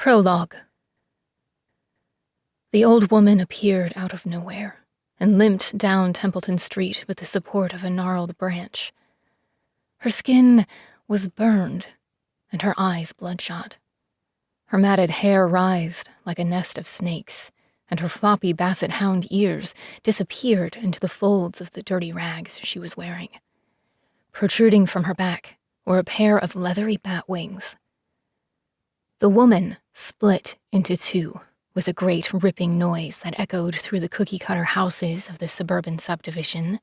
Prologue. The old woman appeared out of nowhere and limped down Templeton Street with the support of a gnarled branch. Her skin was burned and her eyes bloodshot. Her matted hair writhed like a nest of snakes, and her floppy basset hound ears disappeared into the folds of the dirty rags she was wearing. Protruding from her back were a pair of leathery bat wings. The woman split into two with a great ripping noise that echoed through the cookie-cutter houses of the suburban subdivision.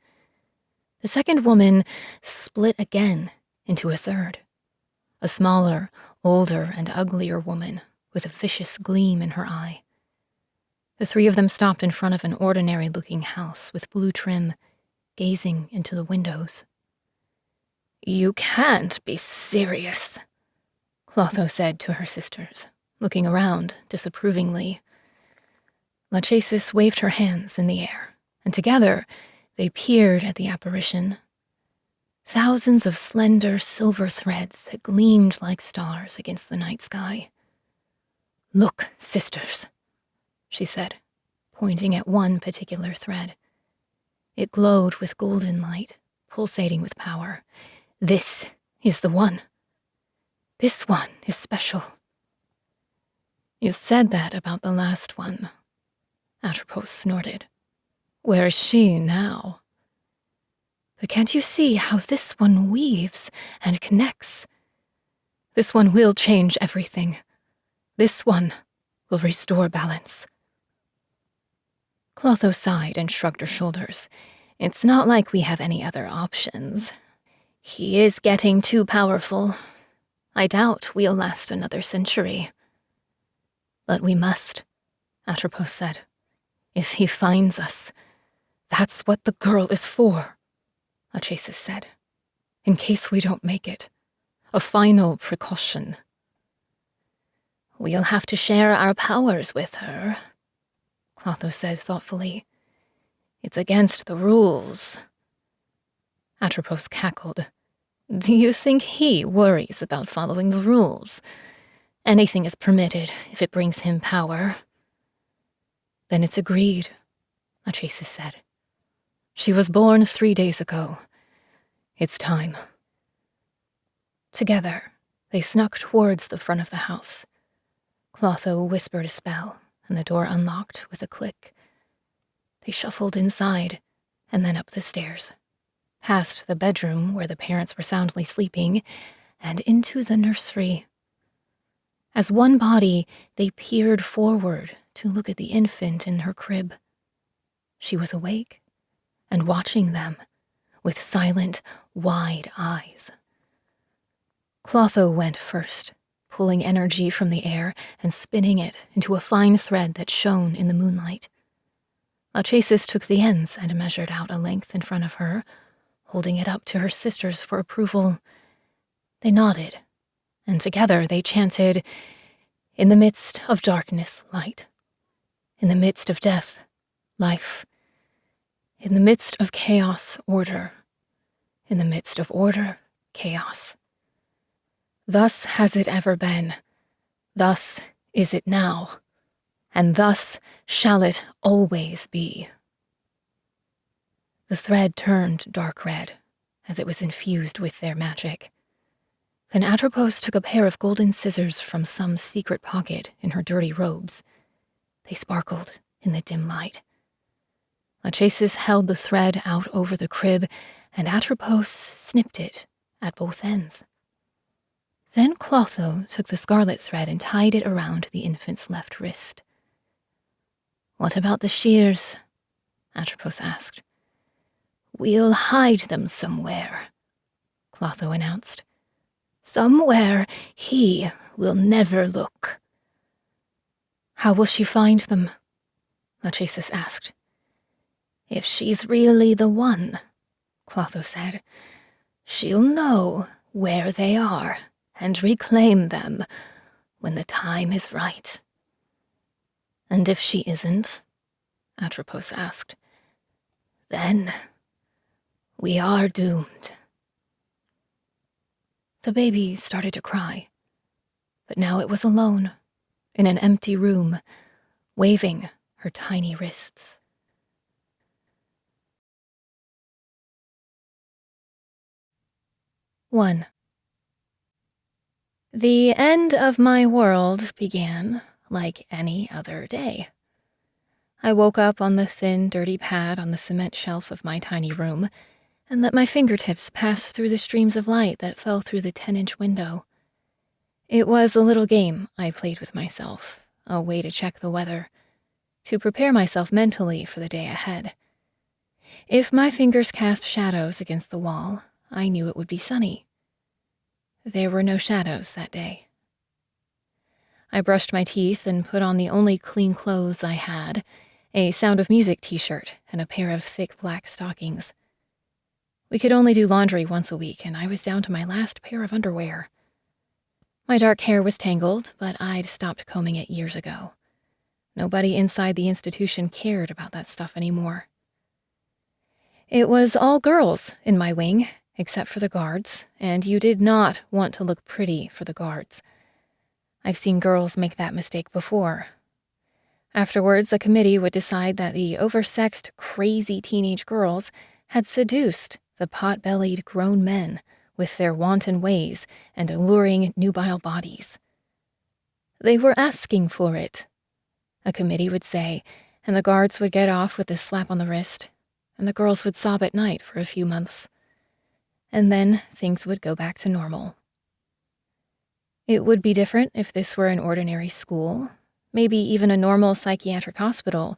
The second woman split again into a third. A smaller, older, and uglier woman with a vicious gleam in her eye. The three of them stopped in front of an ordinary-looking house with blue trim, gazing into the windows. "You can't be serious," Clotho said to her sisters, looking around disapprovingly. Lachesis waved her hands in the air, and together they peered at the apparition. Thousands of slender silver threads that gleamed like stars against the night sky. "Look, sisters," she said, pointing at one particular thread. It glowed with golden light, pulsating with power. "This is the one. This one is special." "You said that about the last one," Atropos snorted. "Where is she now?" "But can't you see how this one weaves and connects? This one will change everything. This one will restore balance." Clotho sighed and shrugged her shoulders. "It's not like we have any other options. He is getting too powerful. I doubt we'll last another century." "But we must," Atropos said. "If he finds us, that's what the girl is for," Lachesis said. "In case we don't make it. A final precaution." "We'll have to share our powers with her," Clotho said thoughtfully. "It's against the rules." Atropos cackled. "Do you think he worries about following the rules? Anything is permitted if it brings him power." "Then it's agreed," Lachesis said. "She was born 3 days ago. It's time." Together, they snuck towards the front of the house. Clotho whispered a spell, and the door unlocked with a click. They shuffled inside, and then up the stairs, past the bedroom where the parents were soundly sleeping, and into the nursery. As one body, they peered forward to look at the infant in her crib. She was awake and watching them with silent, wide eyes. Clotho went first, pulling energy from the air and spinning it into a fine thread that shone in the moonlight. Lachesis took the ends and measured out a length in front of her, holding it up to her sisters for approval. They nodded, and together they chanted, "In the midst of darkness, light. In the midst of death, life. In the midst of chaos, order. In the midst of order, chaos. Thus has it ever been. Thus is it now. And thus shall it always be." The thread turned dark red as it was infused with their magic. Then Atropos took a pair of golden scissors from some secret pocket in her dirty robes. They sparkled in the dim light. Lachesis held the thread out over the crib, and Atropos snipped it at both ends. Then Clotho took the scarlet thread and tied it around the infant's left wrist. "What about the shears?" Atropos asked. "We'll hide them somewhere," Clotho announced. "Somewhere he will never look." "How will she find them?" Lachesis asked. "If she's really the one," Clotho said, "she'll know where they are and reclaim them when the time is right." "And if she isn't?" Atropos asked. "Then we are doomed." The baby started to cry, but now it was alone, in an empty room, waving her tiny wrists. One. The end of my world began like any other day. I woke up on the thin, dirty pad on the cement shelf of my tiny room and let my fingertips pass through the streams of light that fell through the 10-inch window. It was a little game I played with myself, a way to check the weather, to prepare myself mentally for the day ahead. If my fingers cast shadows against the wall, I knew it would be sunny. There were no shadows that day. I brushed my teeth and put on the only clean clothes I had, a Sound of Music t-shirt and a pair of thick black stockings. We could only do laundry once a week, and I was down to my last pair of underwear. My dark hair was tangled, but I'd stopped combing it years ago. Nobody inside the institution cared about that stuff anymore. It was all girls in my wing, except for the guards, and you did not want to look pretty for the guards. I've seen girls make that mistake before. Afterwards, a committee would decide that the oversexed, crazy teenage girls had seduced the pot-bellied grown men with their wanton ways and alluring nubile bodies. They were asking for it, a committee would say, and the guards would get off with a slap on the wrist, and the girls would sob at night for a few months. And then things would go back to normal. It would be different if this were an ordinary school, maybe even a normal psychiatric hospital,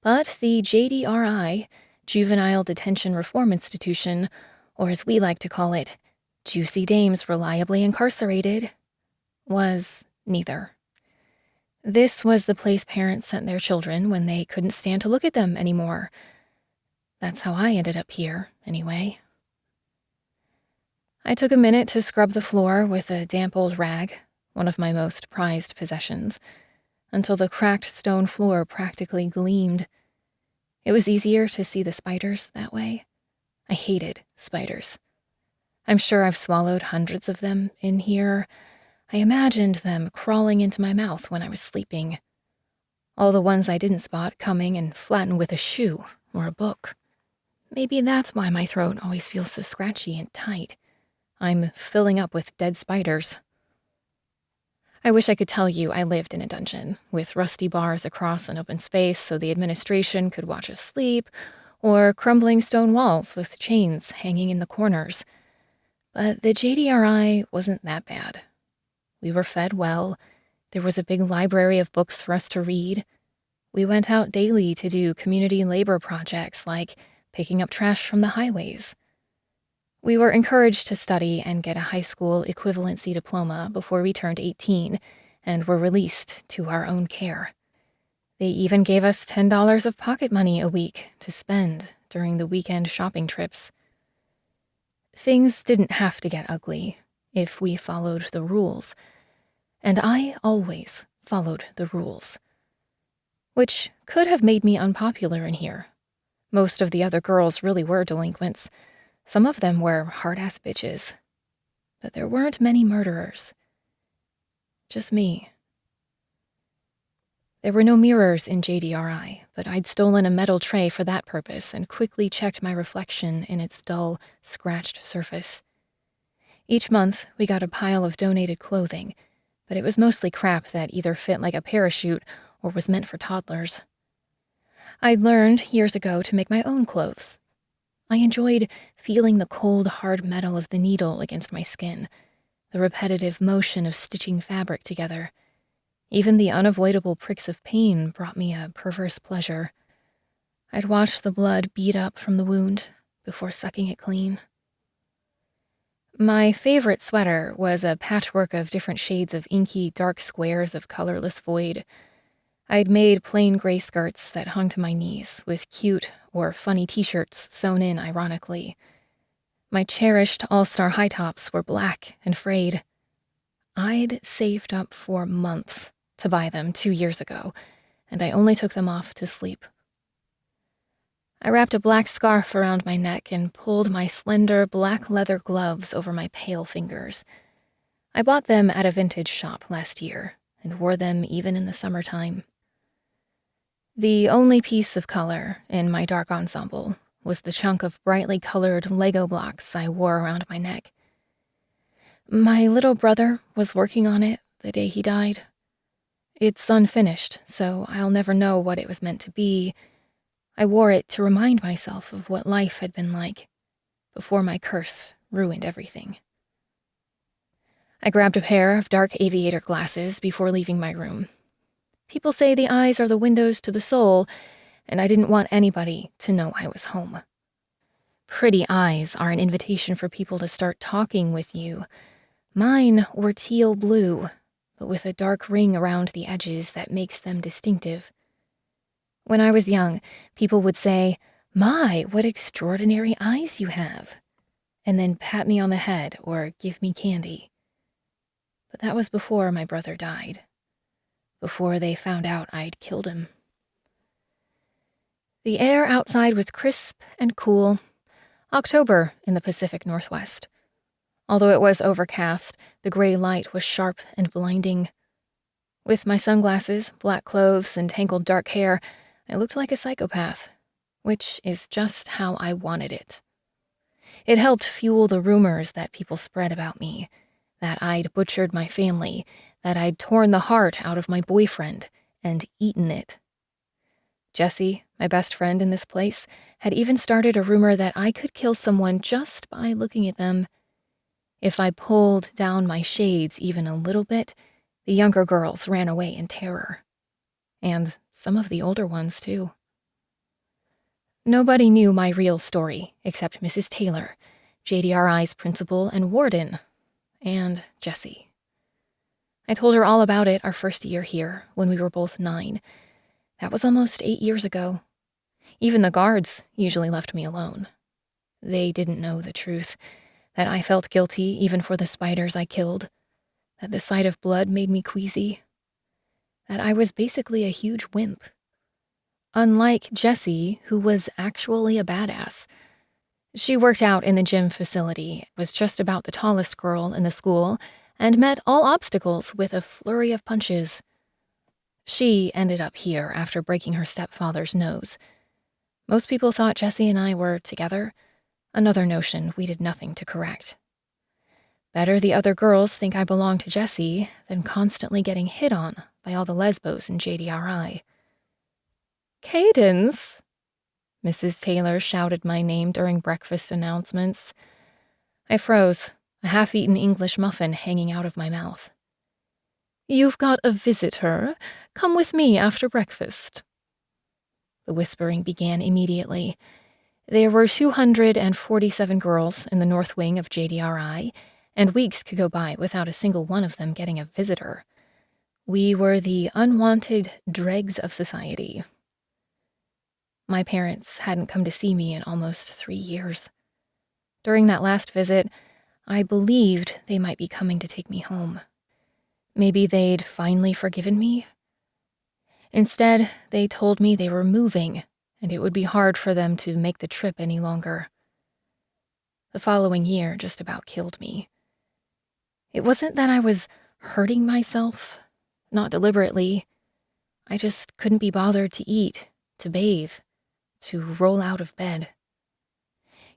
but the JDRI, Juvenile Detention Reform Institution, or as we like to call it, Juicy Dames Reliably Incarcerated, was neither. This was the place parents sent their children when they couldn't stand to look at them anymore. That's how I ended up here, anyway. I took a minute to scrub the floor with a damp old rag, one of my most prized possessions, until the cracked stone floor practically gleamed. It was easier to see the spiders that way. I hated spiders. I'm sure I've swallowed hundreds of them in here. I imagined them crawling into my mouth when I was sleeping. All the ones I didn't spot coming and flatten with a shoe or a book. Maybe that's why my throat always feels so scratchy and tight. I'm filling up with dead spiders. I wish I could tell you I lived in a dungeon, with rusty bars across an open space so the administration could watch us sleep, or crumbling stone walls with chains hanging in the corners. But the JDRI wasn't that bad. We were fed well. There was a big library of books for us to read. We went out daily to do community labor projects like picking up trash from the highways. We were encouraged to study and get a high school equivalency diploma before we turned 18 and were released to our own care. They even gave us $10 of pocket money a week to spend during the weekend shopping trips. Things didn't have to get ugly if we followed the rules, and I always followed the rules, which could have made me unpopular in here. Most of the other girls really were delinquents. Some of them were hard-ass bitches. But there weren't many murderers. Just me. There were no mirrors in JDRI, but I'd stolen a metal tray for that purpose and quickly checked my reflection in its dull, scratched surface. Each month, we got a pile of donated clothing, but it was mostly crap that either fit like a parachute or was meant for toddlers. I'd learned years ago to make my own clothes. I enjoyed feeling the cold, hard metal of the needle against my skin, the repetitive motion of stitching fabric together. Even the unavoidable pricks of pain brought me a perverse pleasure. I'd watch the blood bead up from the wound before sucking it clean. My favorite sweater was a patchwork of different shades of inky, dark squares of colorless void. I'd made plain gray skirts that hung to my knees, with cute or funny t-shirts sewn in ironically. My cherished all-star high tops were black and frayed. I'd saved up for months to buy them 2 years ago, and I only took them off to sleep. I wrapped a black scarf around my neck and pulled my slender black leather gloves over my pale fingers. I bought them at a vintage shop last year, and wore them even in the summertime. The only piece of color in my dark ensemble was the chunk of brightly colored Lego blocks I wore around my neck. My little brother was working on it the day he died. It's unfinished, so I'll never know what it was meant to be. I wore it to remind myself of what life had been like before my curse ruined everything. I grabbed a pair of dark aviator glasses before leaving my room. People say the eyes are the windows to the soul, and I didn't want anybody to know I was home. Pretty eyes are an invitation for people to start talking with you. Mine were teal blue, but with a dark ring around the edges that makes them distinctive. When I was young, people would say, "My, what extraordinary eyes you have," and then pat me on the head or give me candy. But that was before my brother died, before they found out I'd killed him. The air outside was crisp and cool, October in the Pacific Northwest. Although it was overcast, the gray light was sharp and blinding. With my sunglasses, black clothes, and tangled dark hair, I looked like a psychopath, which is just how I wanted it. It helped fuel the rumors that people spread about me, that I'd butchered my family, that I'd torn the heart out of my boyfriend and eaten it. Jesse, my best friend in this place, had even started a rumor that I could kill someone just by looking at them. If I pulled down my shades even a little bit, the younger girls ran away in terror. And some of the older ones, too. Nobody knew my real story except Mrs. Taylor, JDRI's principal and warden, and Jessie. I told her all about it our first year here, when we were both 9. That was almost 8 years ago. Even the guards usually left me alone. They didn't know the truth, that I felt guilty even for the spiders I killed, that the sight of blood made me queasy, that I was basically a huge wimp. Unlike Jessie, who was actually a badass. She worked out in the gym facility, was just about the tallest girl in the school, and met all obstacles with a flurry of punches. She ended up here after breaking her stepfather's nose. Most people thought Jessie and I were together, another notion we did nothing to correct. Better the other girls think I belong to Jessie than constantly getting hit on by all the lesbos in JDRI. "Kaidance!" Mrs. Taylor shouted my name during breakfast announcements. I froze, a half-eaten English muffin hanging out of my mouth. "You've got a visitor. Come with me after breakfast." The whispering began immediately. There were 247 girls in the north wing of JDRI, and weeks could go by without a single one of them getting a visitor. We were the unwanted dregs of society. My parents hadn't come to see me in almost 3 years. During that last visit, I believed they might be coming to take me home. Maybe they'd finally forgiven me. Instead, they told me they were moving, and it would be hard for them to make the trip any longer. The following year just about killed me. It wasn't that I was hurting myself, not deliberately. I just couldn't be bothered to eat, to bathe, to roll out of bed.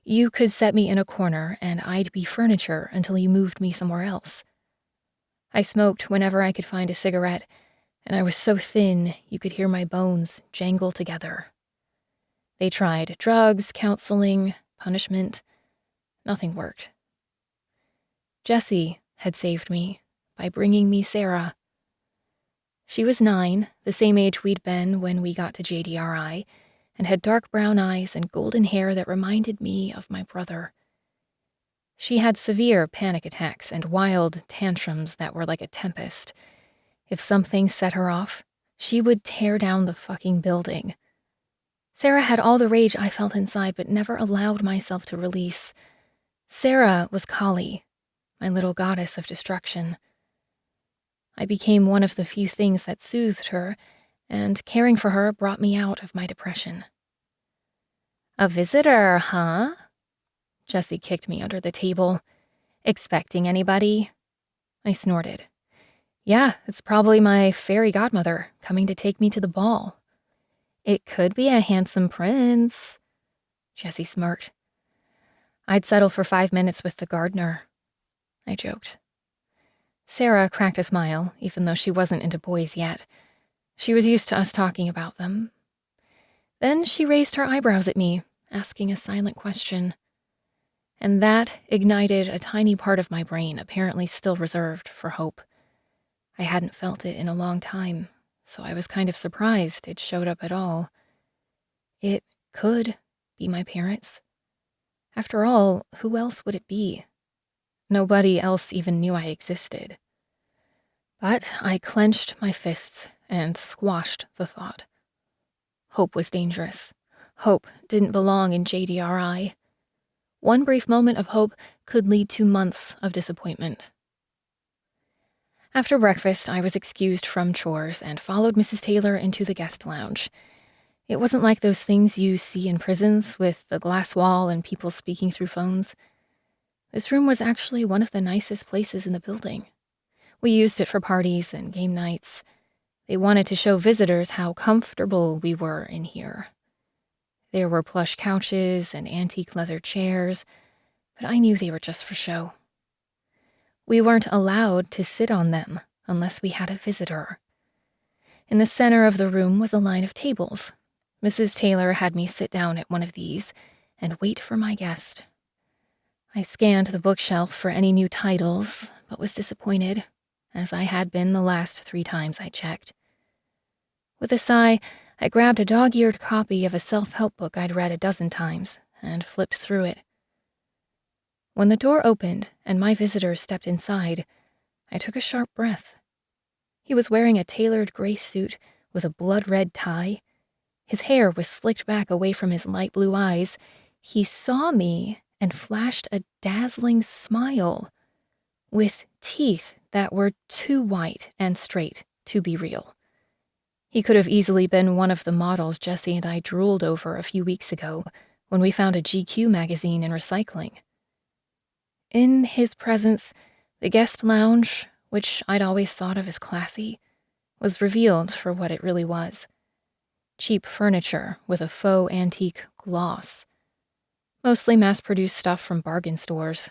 You could set me in a corner and I'd be furniture until you moved me somewhere else. I smoked whenever I could find a cigarette, and I was so thin you could hear my bones jangle together. They tried drugs, counseling, punishment. Nothing worked. Jessie had saved me by bringing me Sarah. She was 9, the same age we'd been when we got to JDRI, and had dark brown eyes and golden hair that reminded me of my brother. She had severe panic attacks and wild tantrums that were like a tempest. If something set her off, she would tear down the fucking building. Sarah had all the rage I felt inside but never allowed myself to release. Sarah was Kali, my little goddess of destruction. I became one of the few things that soothed her, and caring for her brought me out of my depression. "A visitor, huh?" Jessie kicked me under the table. "Expecting anybody?" I snorted. Yeah, it's probably my fairy godmother coming to take me to the ball. It could be a handsome prince. Jessie smirked. I'd settle for 5 minutes with the gardener, I joked. Sarah cracked a smile, even though she wasn't into boys yet. She was used to us talking about them. Then she raised her eyebrows at me, asking a silent question. And that ignited a tiny part of my brain, apparently still reserved for hope. I hadn't felt it in a long time, so I was kind of surprised it showed up at all. It could be my parents. After all, who else would it be? Nobody else even knew I existed. But I clenched my fists and squashed the thought. Hope was dangerous. Hope didn't belong in JDRI. One brief moment of hope could lead to months of disappointment. After breakfast, I was excused from chores and followed Mrs. Taylor into the guest lounge. It wasn't like those things you see in prisons with the glass wall and people speaking through phones. This room was actually one of the nicest places in the building. We used it for parties and game nights. They wanted to show visitors how comfortable we were in here. There were plush couches and antique leather chairs, but I knew they were just for show. We weren't allowed to sit on them unless we had a visitor. In the center of the room was a line of tables. Mrs. Taylor had me sit down at one of these and wait for my guest. I scanned the bookshelf for any new titles, but was disappointed, as I had been the last 3 times I checked. With a sigh, I grabbed a dog-eared copy of a self-help book I'd read a dozen times and flipped through it. When the door opened and my visitor stepped inside, I took a sharp breath. He was wearing a tailored gray suit with a blood-red tie. His hair was slicked back away from his light blue eyes. He saw me and flashed a dazzling smile, with teeth that were too white and straight to be real. He could have easily been one of the models Jessie and I drooled over a few weeks ago when we found a GQ magazine in recycling. In his presence, the guest lounge, which I'd always thought of as classy, was revealed for what it really was. Cheap furniture with a faux antique gloss. Mostly mass-produced stuff from bargain stores.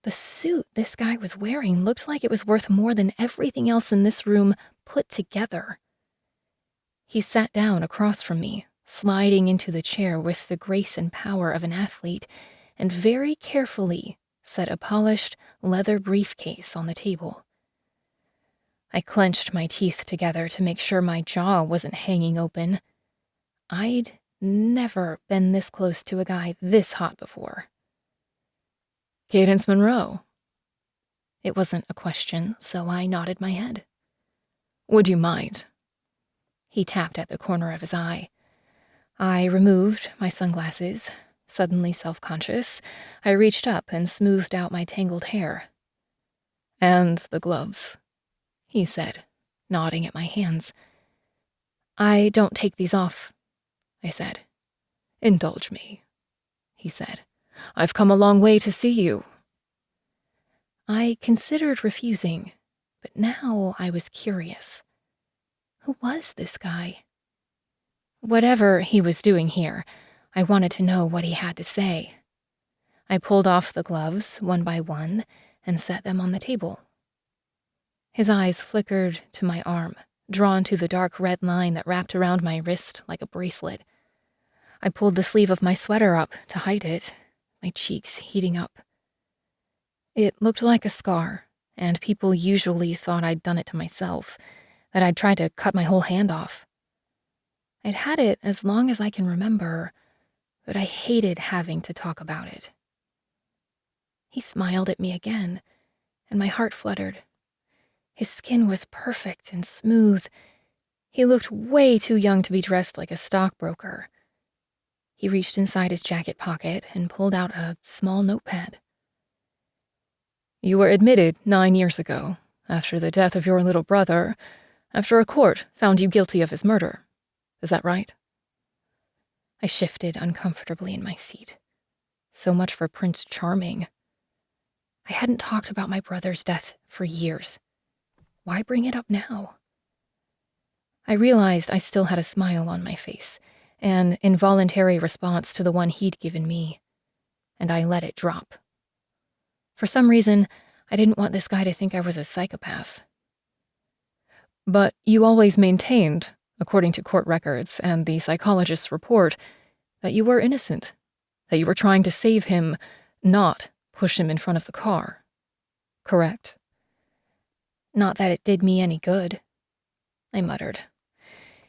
The suit this guy was wearing looked like it was worth more than everything else in this room put together. He sat down across from me, sliding into the chair with the grace and power of an athlete, and very carefully set a polished leather briefcase on the table. I clenched my teeth together to make sure my jaw wasn't hanging open. I'd never been this close to a guy this hot before. Kaidance Monroe. It wasn't a question, so I nodded my head. Would you mind? He tapped at the corner of his eye. I removed my sunglasses. Suddenly self-conscious, I reached up and smoothed out my tangled hair. And the gloves, he said, nodding at my hands. I don't take these off, I said. Indulge me, he said. I've come a long way to see you. I considered refusing, but now I was curious. Who was this guy? Whatever he was doing here, I wanted to know what he had to say. I pulled off the gloves, one by one, and set them on the table. His eyes flickered to my arm, drawn to the dark red line that wrapped around my wrist like a bracelet. I pulled the sleeve of my sweater up to hide it, my cheeks heating up. It looked like a scar, and people usually thought I'd done it to myself, that I'd tried to cut my whole hand off. I'd had it as long as I can remember, but I hated having to talk about it. He smiled at me again, and my heart fluttered. His skin was perfect and smooth. He looked way too young to be dressed like a stockbroker. He reached inside his jacket pocket and pulled out a small notepad. You were admitted 9 years ago, after the death of your little brother, after a court found you guilty of his murder. Is that right? I shifted uncomfortably in my seat. So much for Prince Charming. I hadn't talked about my brother's death for years. Why bring it up now? I realized I still had a smile on my face, an involuntary response to the one he'd given me, and I let it drop. For some reason, I didn't want this guy to think I was a psychopath. But you always maintained, according to court records and the psychologist's report, that you were innocent, that you were trying to save him, not push him in front of the car. Correct? Not that it did me any good, I muttered.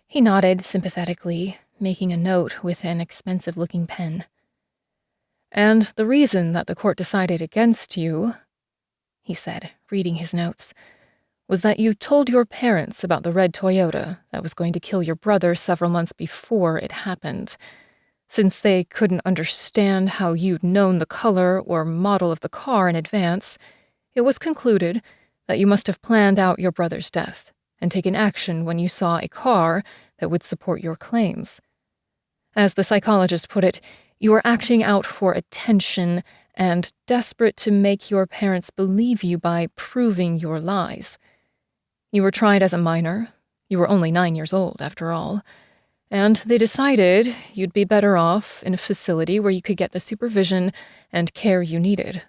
He nodded sympathetically, making a note with an expensive-looking pen. And the reason that the court decided against you, he said, reading his notes, was that you told your parents about the red Toyota that was going to kill your brother several months before it happened. Since they couldn't understand how you'd known the color or model of the car in advance, it was concluded that you must have planned out your brother's death and taken action when you saw a car that would support your claims. As the psychologist put it, you were acting out for attention and desperate to make your parents believe you by proving your lies. You were tried as a minor. You were only 9 years old, after all. And they decided you'd be better off in a facility where you could get the supervision and care you needed.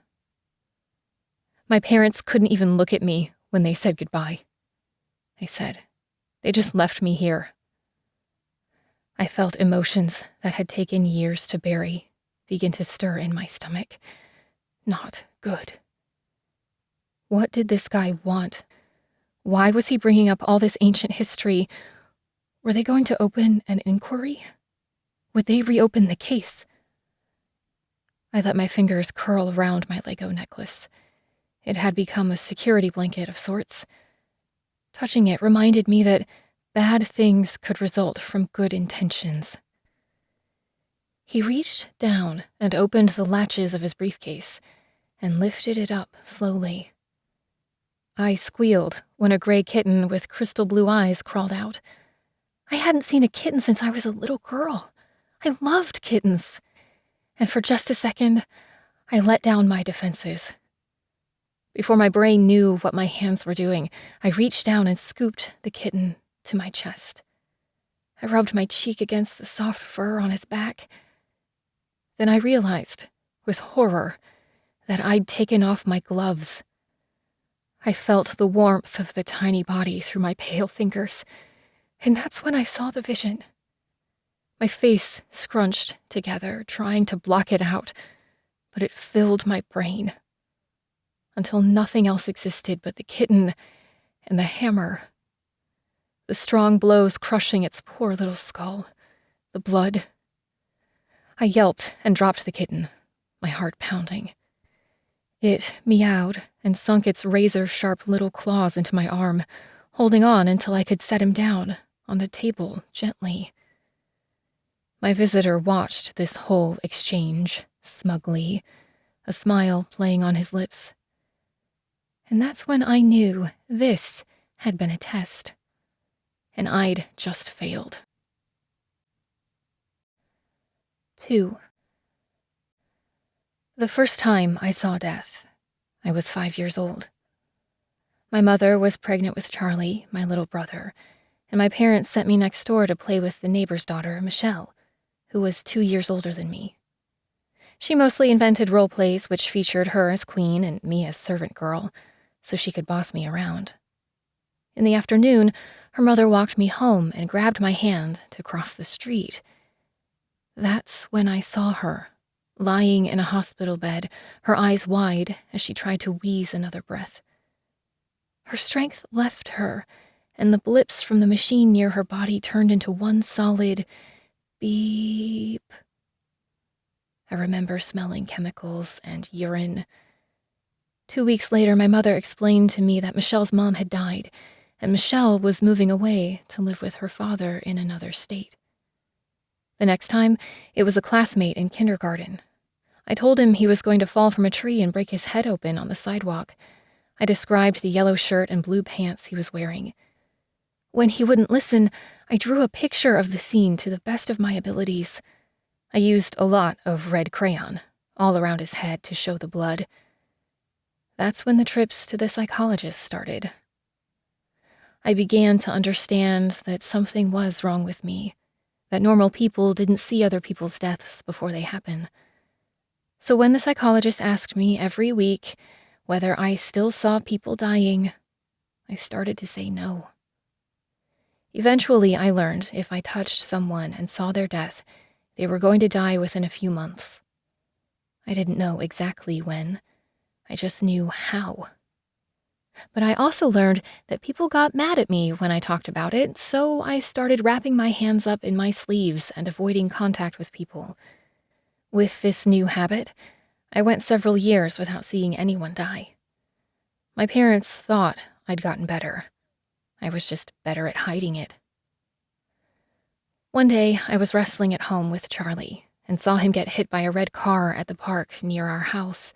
My parents couldn't even look at me when they said goodbye, I said. They just left me here. I felt emotions that had taken years to bury begin to stir in my stomach. Not good. What did this guy want? Why was he bringing up all this ancient history? Were they going to open an inquiry? Would they reopen the case? I let my fingers curl around my Lego necklace. It had become a security blanket of sorts. Touching it reminded me that bad things could result from good intentions. He reached down and opened the latches of his briefcase and lifted it up slowly. I squealed when a gray kitten with crystal blue eyes crawled out. I hadn't seen a kitten since I was a little girl. I loved kittens. And for just a second, I let down my defenses. Before my brain knew what my hands were doing, I reached down and scooped the kitten to my chest. I rubbed my cheek against the soft fur on his back. Then I realized, with horror, that I'd taken off my gloves. I felt the warmth of the tiny body through my pale fingers, and that's when I saw the vision. My face scrunched together, trying to block it out, but it filled my brain, until nothing else existed but the kitten and the hammer. The strong blows crushing its poor little skull, the blood. I yelped and dropped the kitten, my heart pounding. It meowed and sunk its razor-sharp little claws into my arm, holding on until I could set him down on the table gently. My visitor watched this whole exchange smugly, a smile playing on his lips. And that's when I knew this had been a test, and I'd just failed. 2. The first time I saw death, I was 5 years old. My mother was pregnant with Charlie, my little brother, and my parents sent me next door to play with the neighbor's daughter, Michelle, who was 2 years older than me. She mostly invented role plays which featured her as queen and me as servant girl, so she could boss me around. In the afternoon, her mother walked me home and grabbed my hand to cross the street. That's when I saw her, lying in a hospital bed, her eyes wide as she tried to wheeze another breath. Her strength left her, and the blips from the machine near her body turned into one solid beep. I remember smelling chemicals and urine. 2 weeks later, my mother explained to me that Michelle's mom had died, and Michelle was moving away to live with her father in another state. The next time, it was a classmate in kindergarten. I told him he was going to fall from a tree and break his head open on the sidewalk. I described the yellow shirt and blue pants he was wearing. When he wouldn't listen, I drew a picture of the scene to the best of my abilities. I used a lot of red crayon, all around his head to show the blood. That's when the trips to the psychologist started. I began to understand that something was wrong with me, that normal people didn't see other people's deaths before they happen. So when the psychologist asked me every week whether I still saw people dying, I started to say no. Eventually, I learned if I touched someone and saw their death, they were going to die within a few months. I didn't know exactly when. I just knew how. But I also learned that people got mad at me when I talked about it, so I started wrapping my hands up in my sleeves and avoiding contact with people. With this new habit, I went several years without seeing anyone die. My parents thought I'd gotten better. I was just better at hiding it. One day, I was wrestling at home with Charlie and saw him get hit by a red car at the park near our house.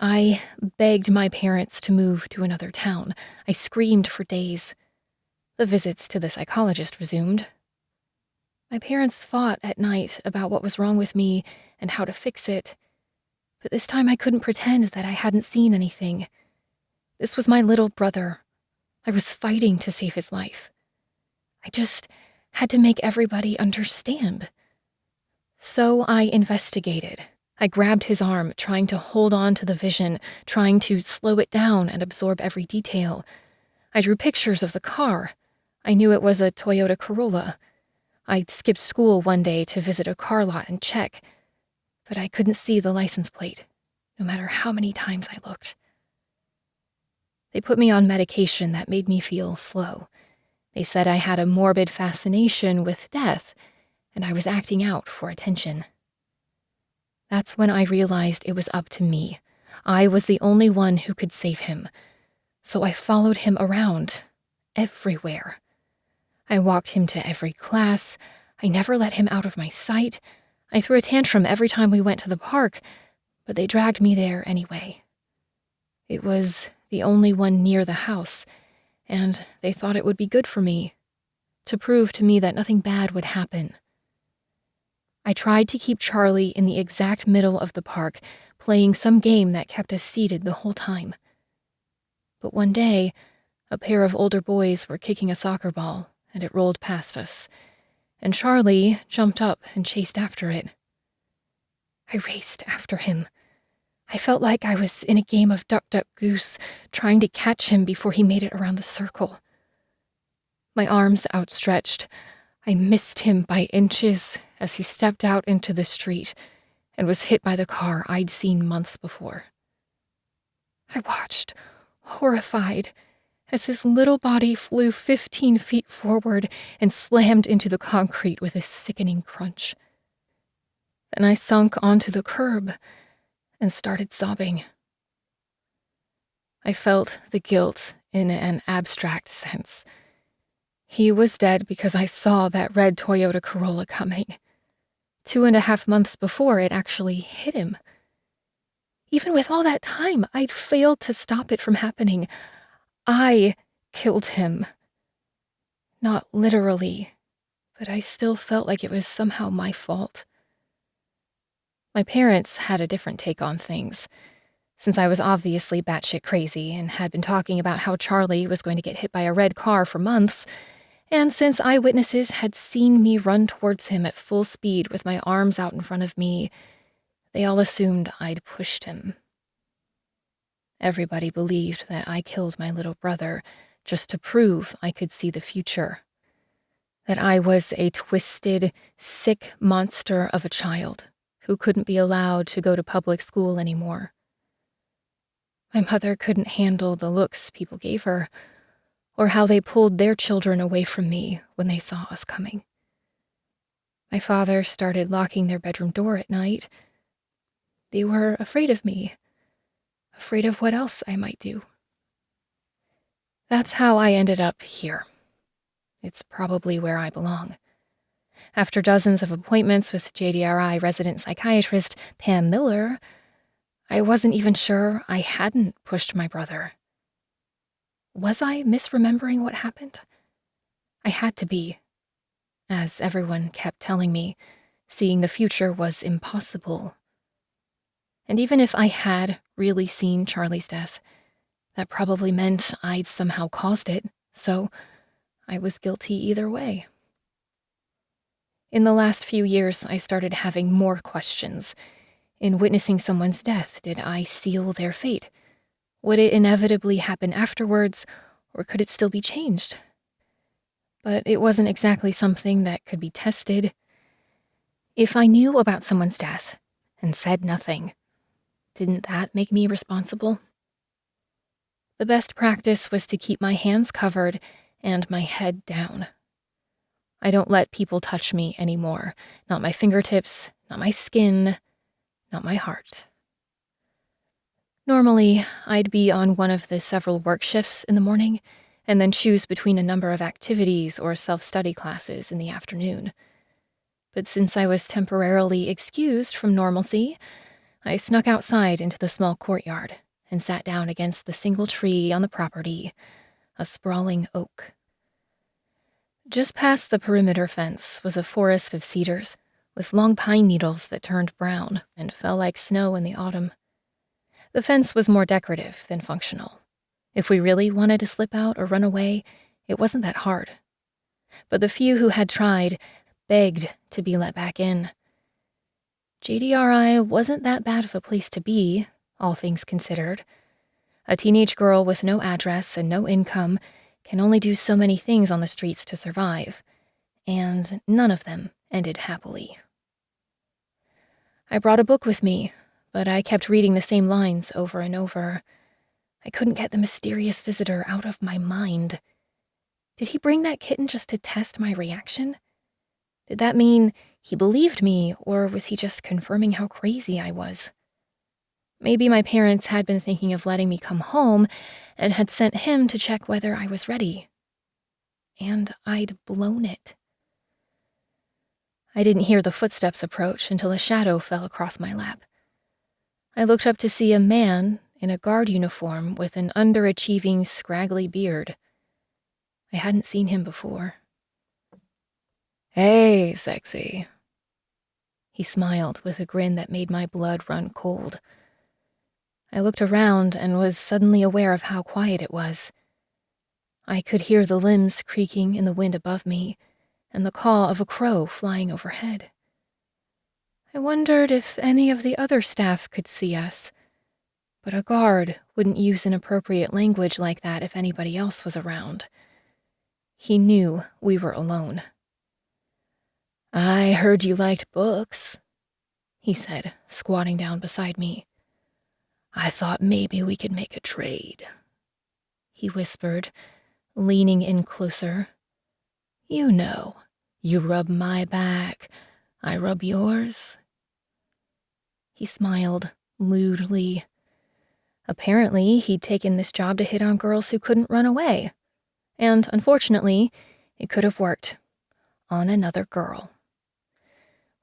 I begged my parents to move to another town. I screamed for days. The visits to the psychologist resumed. My parents fought at night about what was wrong with me and how to fix it. But this time I couldn't pretend that I hadn't seen anything. This was my little brother. I was fighting to save his life. I just had to make everybody understand. So I investigated. I grabbed his arm, trying to hold on to the vision, trying to slow it down and absorb every detail. I drew pictures of the car. I knew it was a Toyota Corolla. I skipped school one day to visit a car lot and check, but I couldn't see the license plate, no matter how many times I looked. They put me on medication that made me feel slow. They said I had a morbid fascination with death, and I was acting out for attention. That's when I realized it was up to me. I was the only one who could save him. So I followed him around, everywhere. I walked him to every class. I never let him out of my sight. I threw a tantrum every time we went to the park, but they dragged me there anyway. It was the only one near the house, and they thought it would be good for me, to prove to me that nothing bad would happen. I tried to keep Charlie in the exact middle of the park, playing some game that kept us seated the whole time. But one day, a pair of older boys were kicking a soccer ball, and it rolled past us, and Charlie jumped up and chased after it. I raced after him. I felt like I was in a game of duck, duck, goose, trying to catch him before he made it around the circle. My arms outstretched, I missed him by inches as he stepped out into the street and was hit by the car I'd seen months before. I watched, horrified, as his little body flew 15 feet forward and slammed into the concrete with a sickening crunch. Then I sunk onto the curb and started sobbing. I felt the guilt in an abstract sense. He was dead because I saw that red Toyota Corolla coming. 2.5 months before it actually hit him. Even with all that time, I'd failed to stop it from happening. I killed him. Not literally, but I still felt like it was somehow my fault. My parents had a different take on things. Since I was obviously batshit crazy and had been talking about how Charlie was going to get hit by a red car for months, and since eyewitnesses had seen me run towards him at full speed with my arms out in front of me, they all assumed I'd pushed him. Everybody believed that I killed my little brother just to prove I could see the future. That I was a twisted, sick monster of a child who couldn't be allowed to go to public school anymore. My mother couldn't handle the looks people gave her, or how they pulled their children away from me when they saw us coming. My father started locking their bedroom door at night. They were afraid of me, afraid of what else I might do. That's how I ended up here. It's probably where I belong. After dozens of appointments with JDRI resident psychiatrist Pam Miller, I wasn't even sure I hadn't pushed my brother. Was I misremembering what happened? I had to be. As everyone kept telling me, seeing the future was impossible. And even if I had really seen Charlie's death, that probably meant I'd somehow caused it, so I was guilty either way. In the last few years, I started having more questions. In witnessing someone's death, did I seal their fate? Would it inevitably happen afterwards, or could it still be changed? But it wasn't exactly something that could be tested. If I knew about someone's death and said nothing, didn't that make me responsible? The best practice was to keep my hands covered and my head down. I don't let people touch me anymore. Not my fingertips, not my skin, not my heart. Normally, I'd be on one of the several work shifts in the morning and then choose between a number of activities or self-study classes in the afternoon. But since I was temporarily excused from normalcy, I snuck outside into the small courtyard and sat down against the single tree on the property, a sprawling oak. Just past the perimeter fence was a forest of cedars with long pine needles that turned brown and fell like snow in the autumn. The fence was more decorative than functional. If we really wanted to slip out or run away, it wasn't that hard. But the few who had tried begged to be let back in. JDRI wasn't that bad of a place to be, all things considered. A teenage girl with no address and no income can only do so many things on the streets to survive, and none of them ended happily. I brought a book with me, but I kept reading the same lines over and over. I couldn't get the mysterious visitor out of my mind. Did he bring that kitten just to test my reaction? Did that mean he believed me, or was he just confirming how crazy I was? Maybe my parents had been thinking of letting me come home and had sent him to check whether I was ready. And I'd blown it. I didn't hear the footsteps approach until a shadow fell across my lap. I looked up to see a man in a guard uniform with an underachieving, scraggly beard. I hadn't seen him before. "Hey, sexy." He smiled with a grin that made my blood run cold. I looked around and was suddenly aware of how quiet it was. I could hear the limbs creaking in the wind above me and the caw of a crow flying overhead. I wondered if any of the other staff could see us, but a guard wouldn't use inappropriate language like that if anybody else was around. He knew we were alone. "I heard you liked books," he said, squatting down beside me. "I thought maybe we could make a trade," he whispered, leaning in closer. "You know, you rub my back, I rub yours." He smiled lewdly. Apparently, he'd taken this job to hit on girls who couldn't run away. And unfortunately, it could have worked on another girl.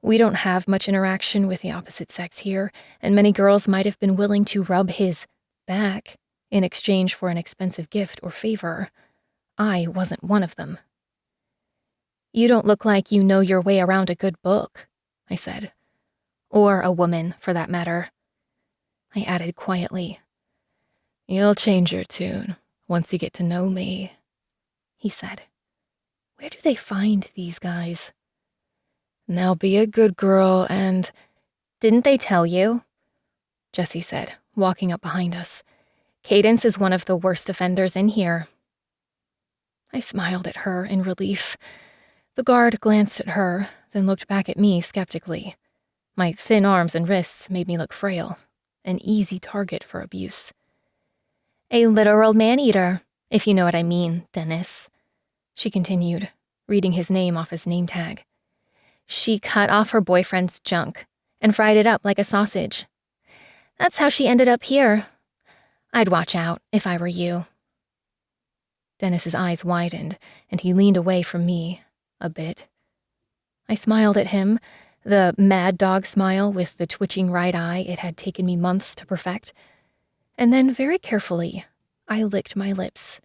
We don't have much interaction with the opposite sex here, and many girls might have been willing to rub his back in exchange for an expensive gift or favor. I wasn't one of them. "You don't look like you know your way around a good book," I said. "Or a woman, for that matter." I added quietly, "You'll change your tune once you get to know me," he said. Where do they find these guys? "Now be a good girl and—" "Didn't they tell you?" Jessie said, walking up behind us. "Kaidance is one of the worst offenders in here." I smiled at her in relief. The guard glanced at her, then looked back at me skeptically. My thin arms and wrists made me look frail, an easy target for abuse. "A literal man-eater, if you know what I mean, Dennis," she continued, reading his name off his name tag. "She cut off her boyfriend's junk and fried it up like a sausage. That's how she ended up here. I'd watch out if I were you." Dennis's eyes widened, and he leaned away from me a bit. I smiled at him, the mad dog smile with the twitching right eye it had taken me months to perfect. And then, very carefully, I licked my lips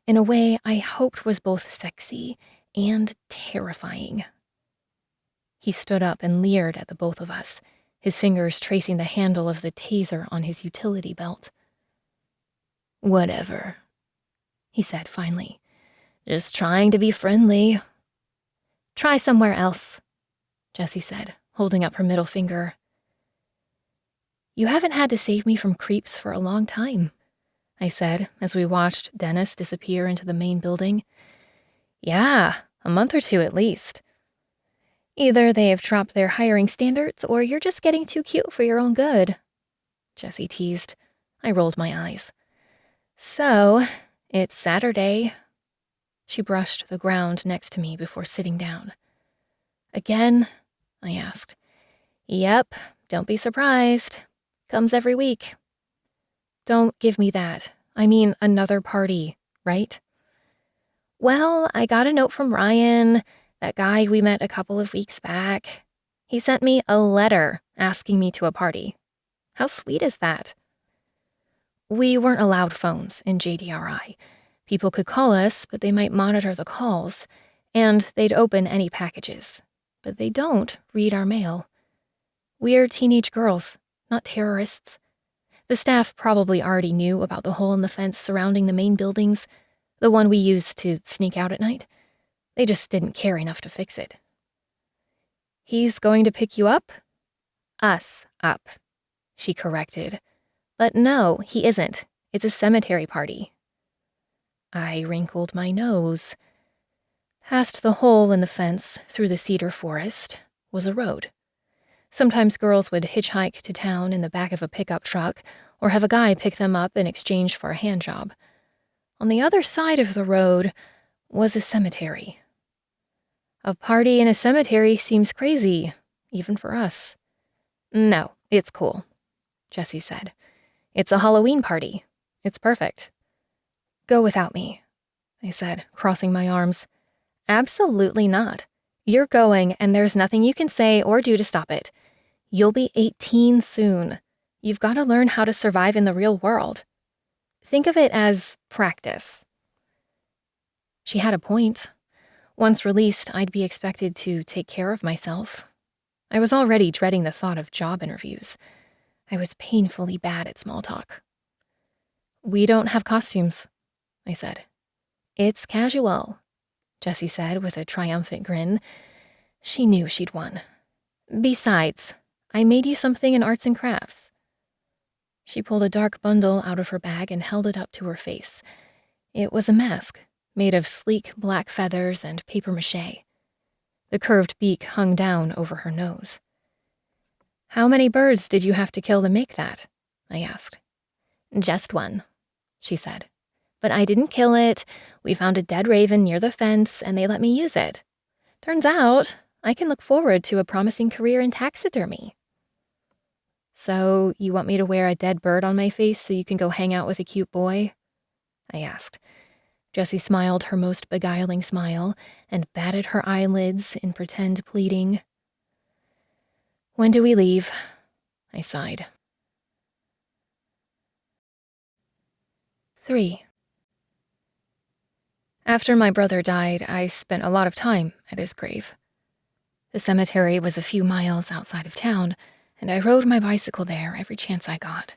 in a way I hoped was both sexy and terrifying. He stood up and leered at the both of us, his fingers tracing the handle of the taser on his utility belt. "Whatever," he said finally. Just trying to be friendly. Try somewhere else, Jessie said, holding up her middle finger. You haven't had to save me from creeps for a long time, I said as we watched Dennis disappear into the main building. Yeah, a month or two at least. Either they have dropped their hiring standards or you're just getting too cute for your own good, Jessie teased. I rolled my eyes. So, it's Saturday. She brushed the ground next to me before sitting down. Again? I asked. Yep, don't be surprised. Comes every week. Don't give me that. I mean another party, right? Well, I got a note from Ryan, that guy we met a couple of weeks back. He sent me a letter asking me to a party. How sweet is that? We weren't allowed phones in JDRI. People could call us, but they might monitor the calls, and they'd open any packages. But they don't read our mail. We're teenage girls, not terrorists. The staff probably already knew about the hole in the fence surrounding the main buildings, the one we used to sneak out at night. They just didn't care enough to fix it. He's going to pick you up? Us up, she corrected. But no, he isn't. It's a cemetery party. I wrinkled my nose. Past the hole in the fence, through the cedar forest, was a road. Sometimes girls would hitchhike to town in the back of a pickup truck or have a guy pick them up in exchange for a handjob. On the other side of the road was a cemetery. A party in a cemetery seems crazy, even for us. No, it's cool, Jessie said. It's a Halloween party. It's perfect. Go without me, I said, crossing my arms. Absolutely not. You're going, and there's nothing you can say or do to stop it. You'll be 18 soon. You've got to learn how to survive in the real world. Think of it as practice. She had a point. Once released, I'd be expected to take care of myself. I was already dreading the thought of job interviews. I was painfully bad at small talk. We don't have costumes, I said. It's casual, Jessie said with a triumphant grin. She knew she'd won. Besides, I made you something in arts and crafts. She pulled a dark bundle out of her bag and held it up to her face. It was a mask, made of sleek black feathers and papier-mâché. The curved beak hung down over her nose. How many birds did you have to kill to make that? I asked. Just one, she said. But I didn't kill it. We found a dead raven near the fence, and they let me use it. Turns out, I can look forward to a promising career in taxidermy. So, you want me to wear a dead bird on my face so you can go hang out with a cute boy? I asked. Jessie smiled her most beguiling smile and batted her eyelids in pretend pleading. When do we leave? I sighed. 3. After my brother died, I spent a lot of time at his grave. The cemetery was a few miles outside of town, and I rode my bicycle there every chance I got.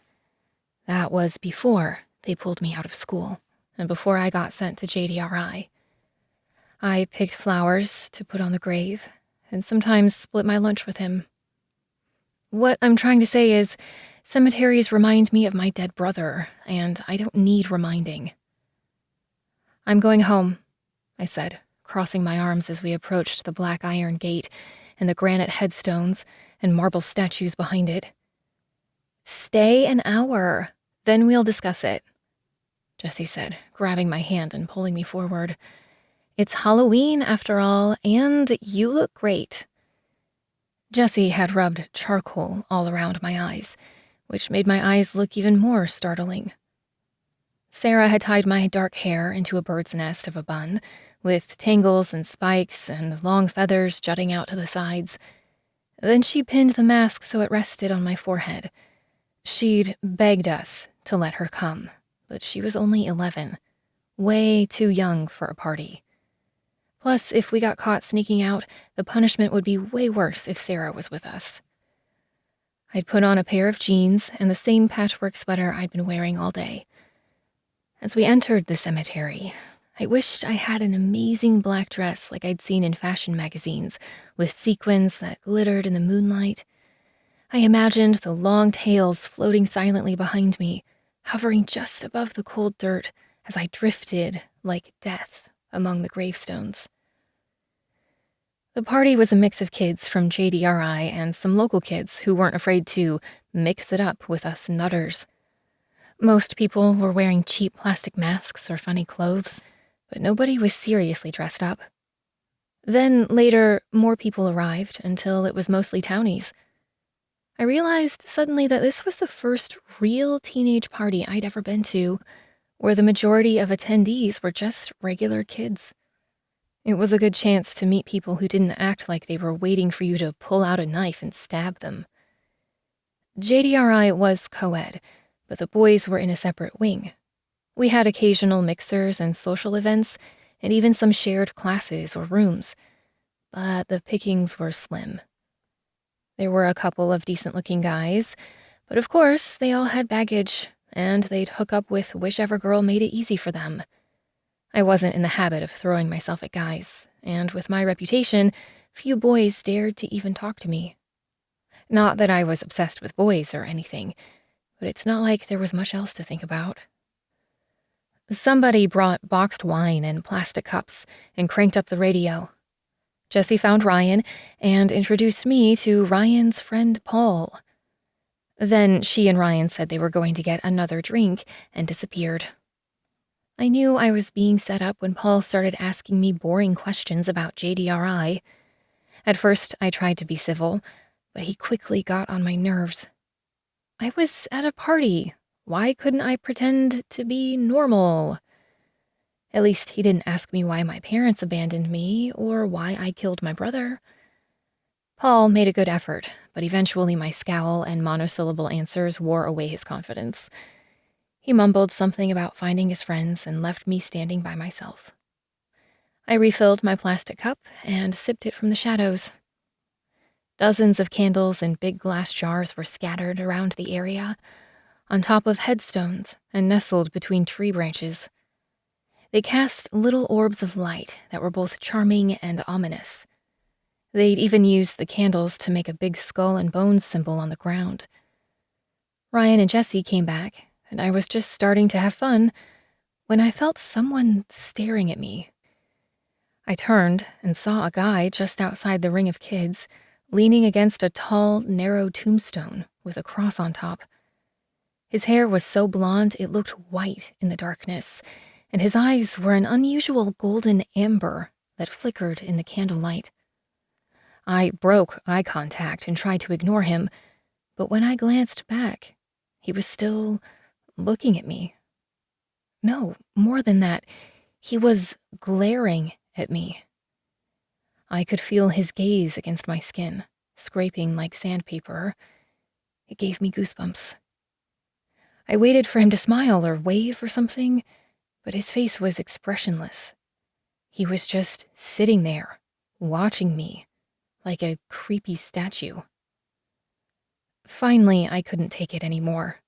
That was before they pulled me out of school, and before I got sent to JDRI. I picked flowers to put on the grave, and sometimes split my lunch with him. What I'm trying to say is, cemeteries remind me of my dead brother, and I don't need reminding. I'm going home, I said, crossing my arms as we approached the black iron gate and the granite headstones and marble statues behind it. Stay an hour, then we'll discuss it, Jessie said, grabbing my hand and pulling me forward. It's Halloween, after all, and you look great. Jessie had rubbed charcoal all around my eyes, which made my eyes look even more startling. Sarah had tied my dark hair into a bird's nest of a bun, with tangles and spikes and long feathers jutting out to the sides. Then she pinned the mask so it rested on my forehead. She'd begged us to let her come, but she was only 11, way too young for a party. Plus, if we got caught sneaking out, the punishment would be way worse if Sarah was with us. I'd put on a pair of jeans and the same patchwork sweater I'd been wearing all day. As we entered the cemetery, I wished I had an amazing black dress like I'd seen in fashion magazines, with sequins that glittered in the moonlight. I imagined the long tails floating silently behind me, hovering just above the cold dirt as I drifted like death among the gravestones. The party was a mix of kids from JDRI and some local kids who weren't afraid to mix it up with us nutters. Most people were wearing cheap plastic masks or funny clothes, but nobody was seriously dressed up. Then later, more people arrived until it was mostly townies. I realized suddenly that this was the first real teenage party I'd ever been to, where the majority of attendees were just regular kids. It was a good chance to meet people who didn't act like they were waiting for you to pull out a knife and stab them. JDRI was co-ed, but the boys were in a separate wing. We had occasional mixers and social events, and even some shared classes or rooms, but the pickings were slim. There were a couple of decent-looking guys, but of course, they all had baggage, and they'd hook up with whichever girl made it easy for them. I wasn't in the habit of throwing myself at guys, and with my reputation, few boys dared to even talk to me. Not that I was obsessed with boys or anything, but it's not like there was much else to think about. Somebody brought boxed wine and plastic cups and cranked up the radio. Jessie found Ryan and introduced me to Ryan's friend Paul. Then she and Ryan said they were going to get another drink and disappeared. I knew I was being set up when Paul started asking me boring questions about JDRI. At first, I tried to be civil, but he quickly got on my nerves. I was at a party. Why couldn't I pretend to be normal? At least he didn't ask me why my parents abandoned me or why I killed my brother. Paul made a good effort, but eventually my scowl and monosyllable answers wore away his confidence. He mumbled something about finding his friends and left me standing by myself. I refilled my plastic cup and sipped it from the shadows. Dozens of candles in big glass jars were scattered around the area, on top of headstones and nestled between tree branches. They cast little orbs of light that were both charming and ominous. They'd even used the candles to make a big skull and bones symbol on the ground. Ryan and Jessie came back, and I was just starting to have fun when I felt someone staring at me. I turned and saw a guy just outside the ring of kids, leaning against a tall, narrow tombstone with a cross on top. His hair was so blonde it looked white in the darkness, and his eyes were an unusual golden amber that flickered in the candlelight. I broke eye contact and tried to ignore him, but when I glanced back, he was still looking at me. No, more than that, he was glaring at me. I could feel his gaze against my skin, scraping like sandpaper. It gave me goosebumps. I waited for him to smile or wave or something, but his face was expressionless. He was just sitting there, watching me, like a creepy statue. Finally, I couldn't take it anymore.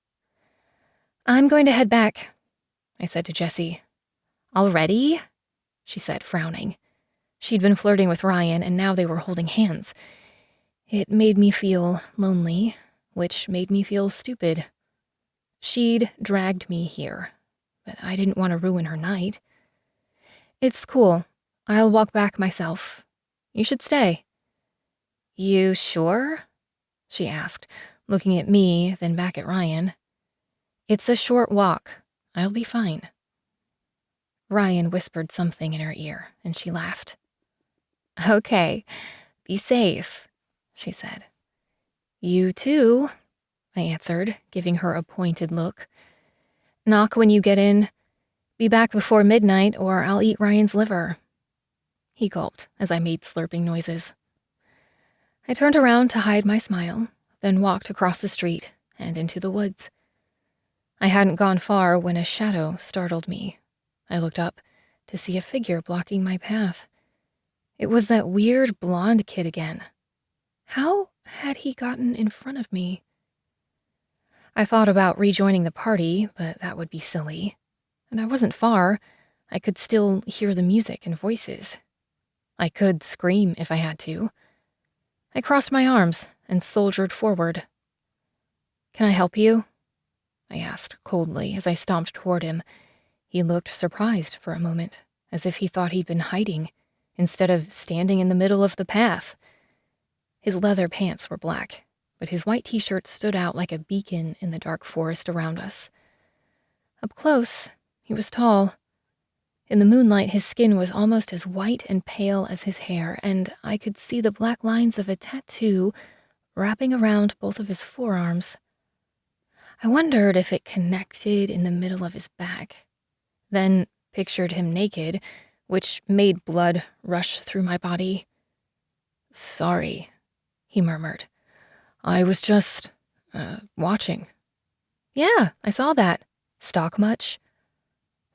"I'm going to head back," I said to Jessie. "Already?" she said, frowning. She'd been flirting with Ryan, and now they were holding hands. It made me feel lonely, which made me feel stupid. She'd dragged me here, but I didn't want to ruin her night. "It's cool. I'll walk back myself. You should stay." "You sure?" she asked, looking at me, then back at Ryan. "It's a short walk. I'll be fine." Ryan whispered something in her ear, and she laughed. "Okay, be safe," she said. "You too," I answered, giving her a pointed look. "Knock when you get in. Be back before midnight, or I'll eat Ryan's liver." He gulped as I made slurping noises. I turned around to hide my smile, then walked across the street and into the woods. I hadn't gone far when a shadow startled me. I looked up to see a figure blocking my path. It was that weird blonde kid again. How had he gotten in front of me? I thought about rejoining the party, but that would be silly. And I wasn't far, I could still hear the music and voices. I could scream if I had to. I crossed my arms and soldiered forward. "Can I help you?" I asked coldly as I stomped toward him. He looked surprised for a moment, as if he thought he'd been hiding, instead of standing in the middle of the path. His leather pants were black, but his white t-shirt stood out like a beacon in the dark forest around us. Up close, he was tall. In the moonlight, his skin was almost as white and pale as his hair, and I could see the black lines of a tattoo wrapping around both of his forearms. I wondered if it connected in the middle of his back, then pictured him naked, which made blood rush through my body. "Sorry," he murmured. "I was just, watching." "Yeah, I saw that. Stalk much?"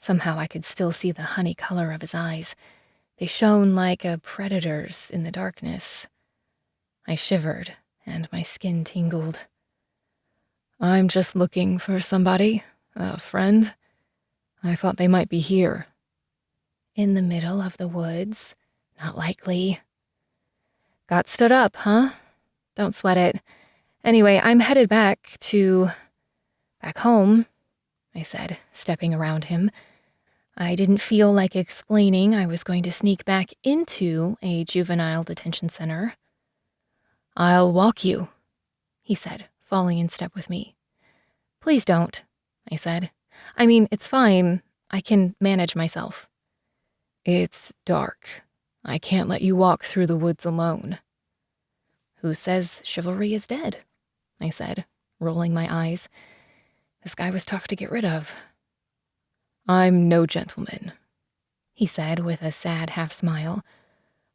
Somehow I could still see the honey color of his eyes. They shone like a predator's in the darkness. I shivered, and my skin tingled. "I'm just looking for somebody, a friend. I thought they might be here." "In the middle of the woods? Not likely." "Got stood up, huh? Don't sweat it. Anyway, I'm headed back home," I said, stepping around him. I didn't feel like explaining I was going to sneak back into a juvenile detention center. "I'll walk you," he said, falling in step with me. "Please don't," I said. "I mean, it's fine. I can manage myself." "It's dark. I can't let you walk through the woods alone." "Who says chivalry is dead?" I said, rolling my eyes. This guy was tough to get rid of. "I'm no gentleman," he said with a sad half-smile,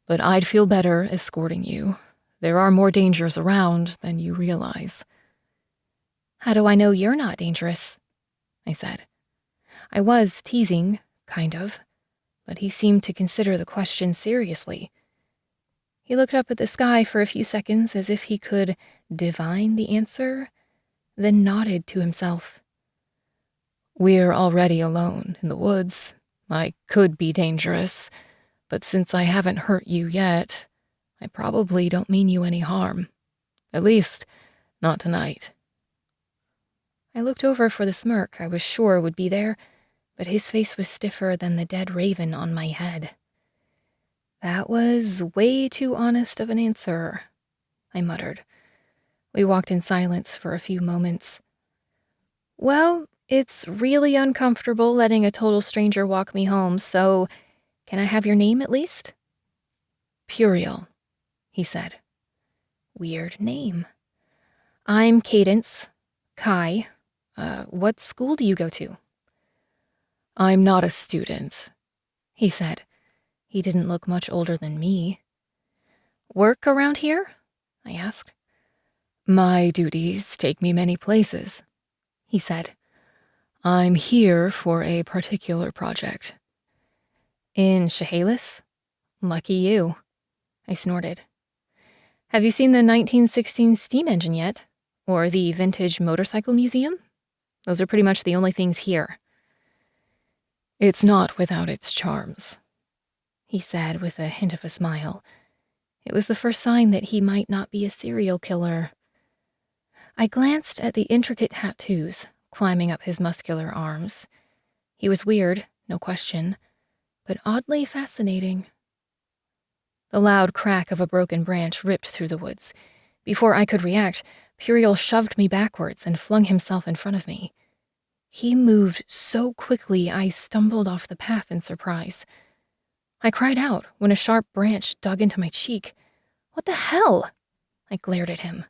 "but I'd feel better escorting you. There are more dangers around than you realize." "How do I know you're not dangerous?" I said. I was teasing, kind of, but he seemed to consider the question seriously. He looked up at the sky for a few seconds as if he could divine the answer, then nodded to himself. "We're already alone in the woods. I could be dangerous, but since I haven't hurt you yet, I probably don't mean you any harm. At least, not tonight." I looked over for the smirk I was sure would be there, but his face was stiffer than the dead raven on my head. "That was way too honest of an answer," I muttered. We walked in silence for a few moments. "Well, it's really uncomfortable letting a total stranger walk me home, so can I have your name at least?" "Puriel," he said. Weird name. "I'm Kaidance. Kai. What school do you go to?" "I'm not a student," he said. He didn't look much older than me. "Work around here?" I asked. "My duties take me many places," he said. "I'm here for a particular project." "In Chehalis? Lucky you." I snorted. "Have you seen the 1916 steam engine yet? Or the vintage motorcycle museum? Those are pretty much the only things here." "It's not without its charms," he said with a hint of a smile. It was the first sign that he might not be a serial killer. I glanced at the intricate tattoos climbing up his muscular arms. He was weird, no question, but oddly fascinating. The loud crack of a broken branch ripped through the woods. Before I could react, Puriel shoved me backwards and flung himself in front of me. He moved so quickly I stumbled off the path in surprise. I cried out when a sharp branch dug into my cheek. "What the hell?" I glared at him.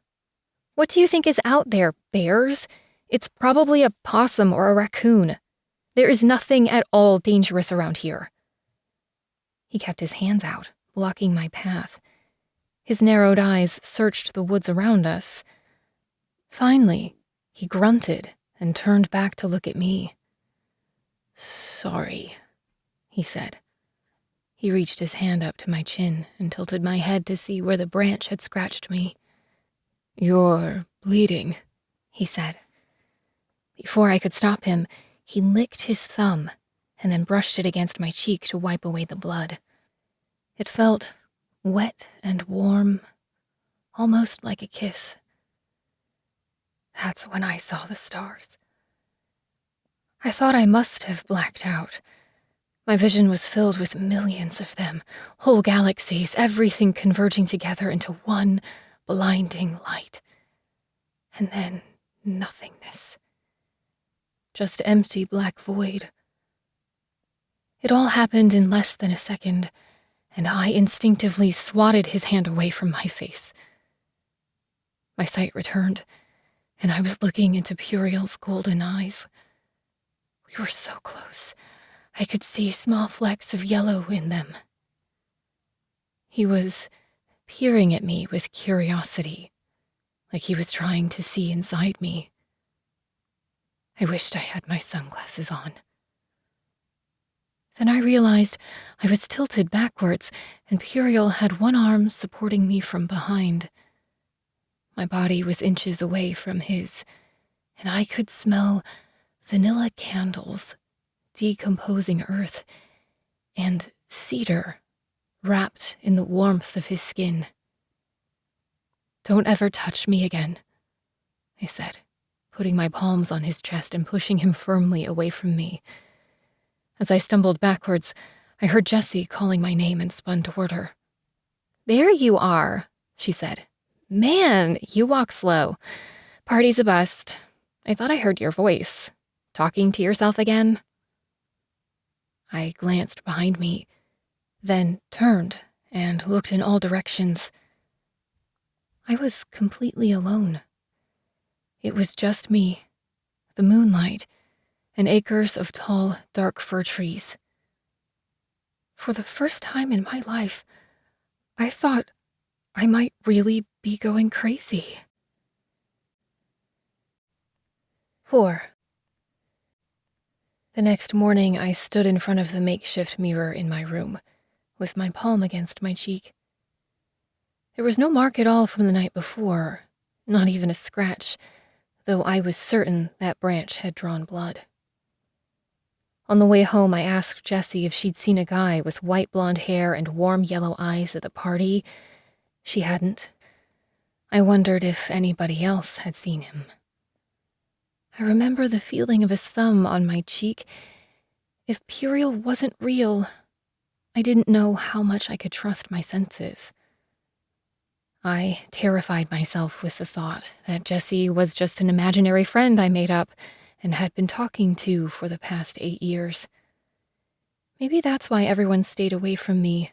"What do you think is out there, bears? It's probably a possum or a raccoon. There is nothing at all dangerous around here." He kept his hands out, blocking my path. His narrowed eyes searched the woods around us. Finally, he grunted and turned back to look at me. "Sorry," he said. He reached his hand up to my chin and tilted my head to see where the branch had scratched me. "You're bleeding," he said. Before I could stop him, he licked his thumb and then brushed it against my cheek to wipe away the blood. It felt wet and warm, almost like a kiss. That's when I saw the stars. I thought I must have blacked out. My vision was filled with millions of them, whole galaxies, everything converging together into one blinding light. And then nothingness. Just empty black void. It all happened in less than a second, and I instinctively swatted his hand away from my face. My sight returned, and I was looking into Puriel's golden eyes. We were so close. I could see small flecks of yellow in them. He was peering at me with curiosity, like he was trying to see inside me. I wished I had my sunglasses on. Then I realized I was tilted backwards, and Puriel had one arm supporting me from behind. My body was inches away from his, and I could smell vanilla candles, decomposing earth, and cedar wrapped in the warmth of his skin. "Don't ever touch me again," I said, putting my palms on his chest and pushing him firmly away from me. As I stumbled backwards, I heard Jessie calling my name and spun toward her. "There you are," she said. "Man, you walk slow. Party's a bust. I thought I heard your voice. Talking to yourself again?" I glanced behind me, then turned and looked in all directions. I was completely alone. It was just me, the moonlight, and acres of tall, dark fir trees. For the first time in my life, I thought I might really be going crazy. 4. The next morning, I stood in front of the makeshift mirror in my room, with my palm against my cheek. There was no mark at all from the night before, not even a scratch, though I was certain that branch had drawn blood. On the way home, I asked Jessie if she'd seen a guy with white blonde hair and warm yellow eyes at the party. She hadn't. I wondered if anybody else had seen him. I remember the feeling of his thumb on my cheek. If Puriel wasn't real, I didn't know how much I could trust my senses. I terrified myself with the thought that Jessie was just an imaginary friend I made up and had been talking to for the past 8 years. Maybe that's why everyone stayed away from me.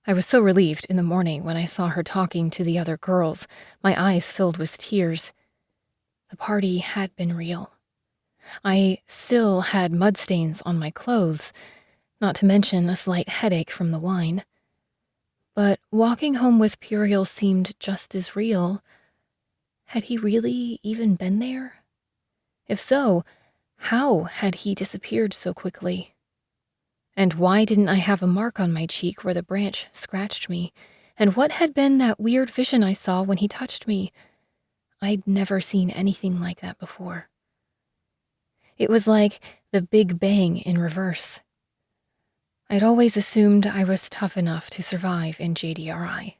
I was so relieved in the morning when I saw her talking to the other girls, my eyes filled with tears. The party had been real. I still had mud stains on my clothes, not to mention a slight headache from the wine. But walking home with Puriel seemed just as real. Had he really even been there? If so, how had he disappeared so quickly? And why didn't I have a mark on my cheek where the branch scratched me? And what had been that weird vision I saw when he touched me? I'd never seen anything like that before. It was like the Big Bang in reverse. I'd always assumed I was tough enough to survive in JDRI.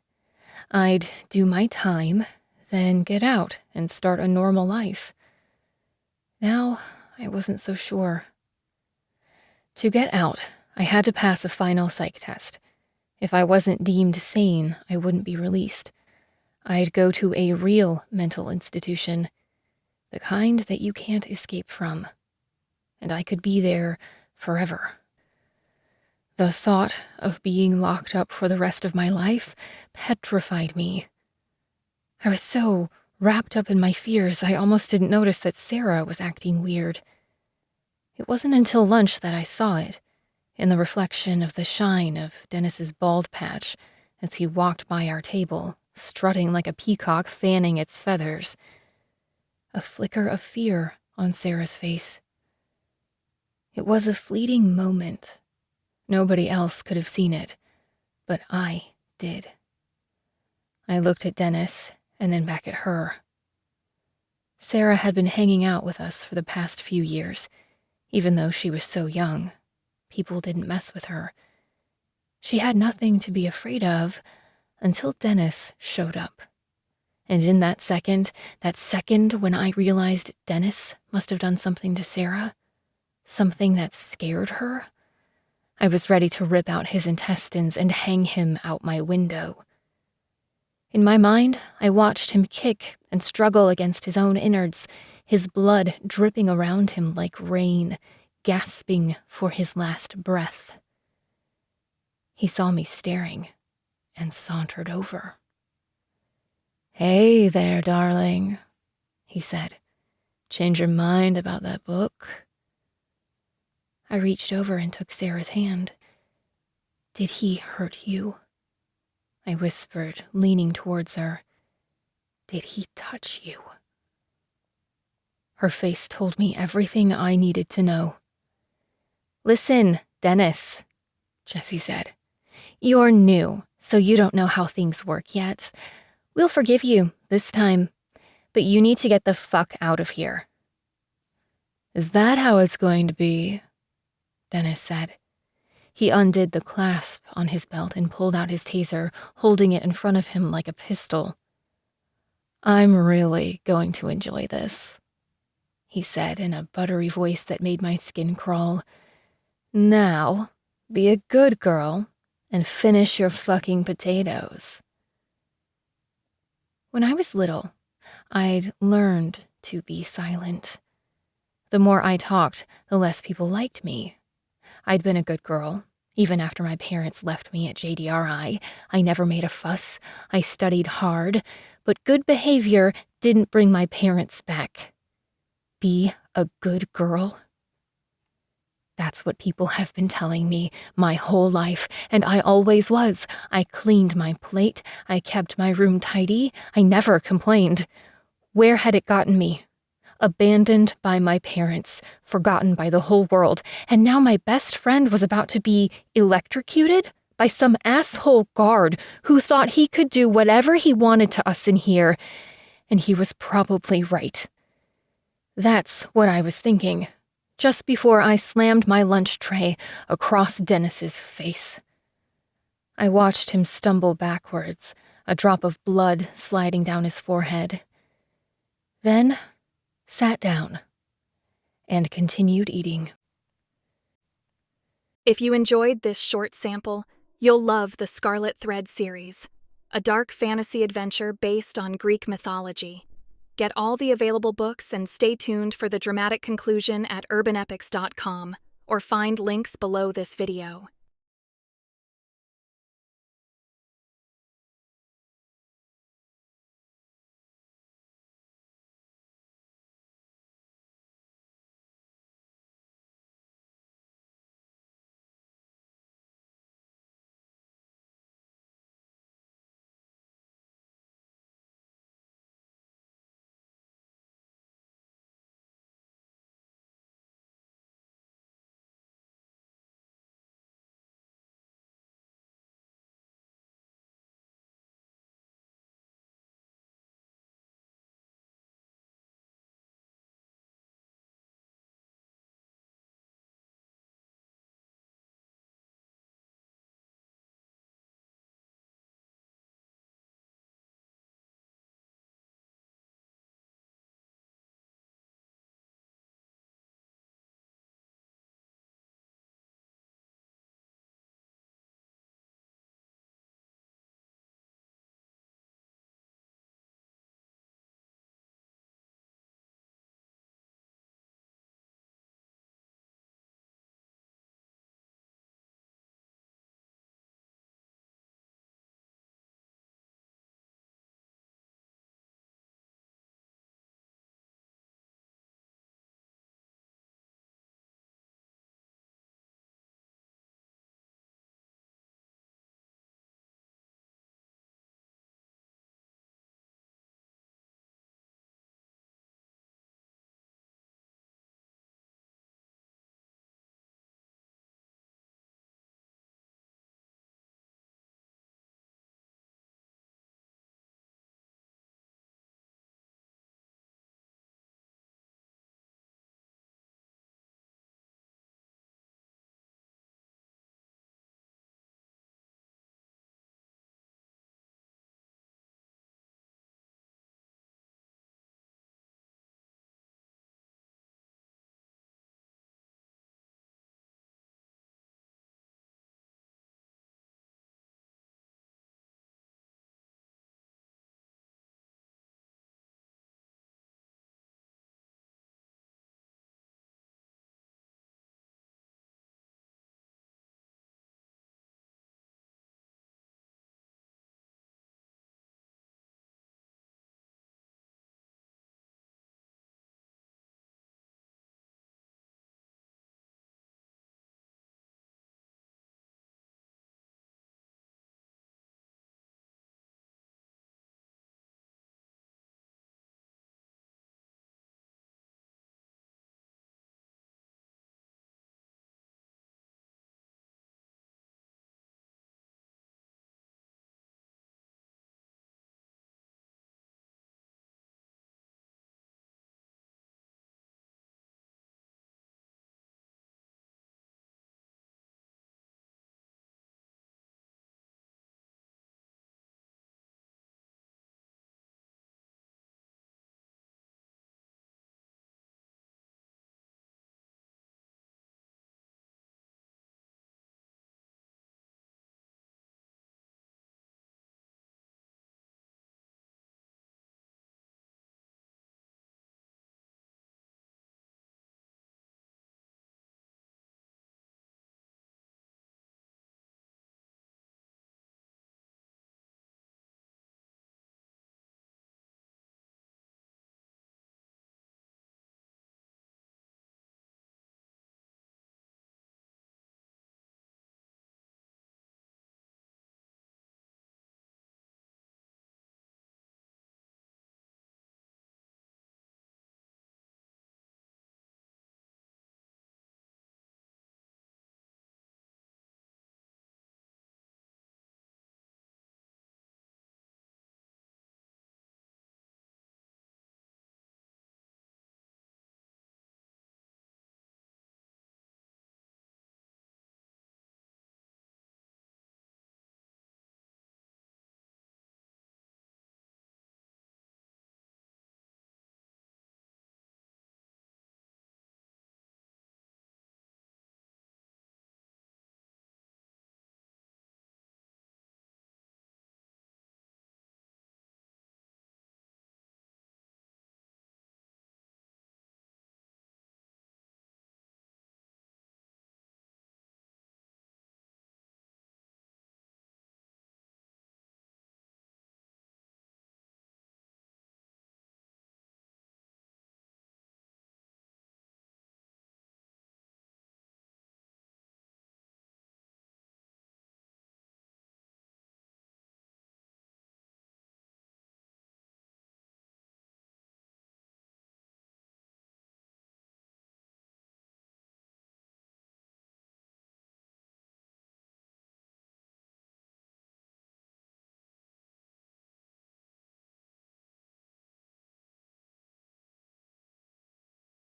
I'd do my time, then get out and start a normal life. Now, I wasn't so sure. To get out, I had to pass a final psych test. If I wasn't deemed sane, I wouldn't be released. I'd go to a real mental institution, the kind that you can't escape from. And I could be there forever. The thought of being locked up for the rest of my life petrified me. I was so wrapped up in my fears, I almost didn't notice that Sarah was acting weird. It wasn't until lunch that I saw it, in the reflection of the shine of Dennis's bald patch as he walked by our table, strutting like a peacock fanning its feathers. A flicker of fear on Sarah's face. It was a fleeting moment. Nobody else could have seen it, but I did. I looked at Dennis and then back at her. Sarah had been hanging out with us for the past few years, Even though she was so young, people didn't mess with her. She had nothing to be afraid of until Dennis showed up. And in that second when I realized Dennis must have done something to Sarah, something that scared her, I was ready to rip out his intestines and hang him out my window. In my mind, I watched him kick and struggle against his own innards, his blood dripping around him like rain, gasping for his last breath. He saw me staring and sauntered over. "Hey there, darling," he said. "Change your mind about that book?" I reached over and took Sarah's hand. "Did he hurt you?" I whispered, leaning towards her. "Did he touch you?" Her face told me everything I needed to know. "Listen, Dennis," Jessie said. "You're new, so you don't know how things work yet. We'll forgive you this time, but you need to get the fuck out of here." "Is that how it's going to be?" Dennis said. He undid the clasp on his belt and pulled out his taser, holding it in front of him like a pistol. "I'm really going to enjoy this," he said in a buttery voice that made my skin crawl. "Now, be a good girl and finish your fucking potatoes." When I was little, I'd learned to be silent. The more I talked, the less people liked me. I'd been a good girl. Even after my parents left me at JDRI, I never made a fuss. I studied hard, but good behavior didn't bring my parents back. Be a good girl. That's what people have been telling me my whole life, and I always was. I cleaned my plate, I kept my room tidy, I never complained. Where had it gotten me? Abandoned by my parents, forgotten by the whole world, and now my best friend was about to be electrocuted by some asshole guard who thought he could do whatever he wanted to us in here, and he was probably right. That's what I was thinking, just before I slammed my lunch tray across Dennis's face. I watched him stumble backwards, a drop of blood sliding down his forehead. Then sat down and continued eating. If you enjoyed this short sample, you'll love the Scarlet Thread series, a dark fantasy adventure based on Greek mythology. Get all the available books and stay tuned for the dramatic conclusion at urbanepics.com or find links below this video.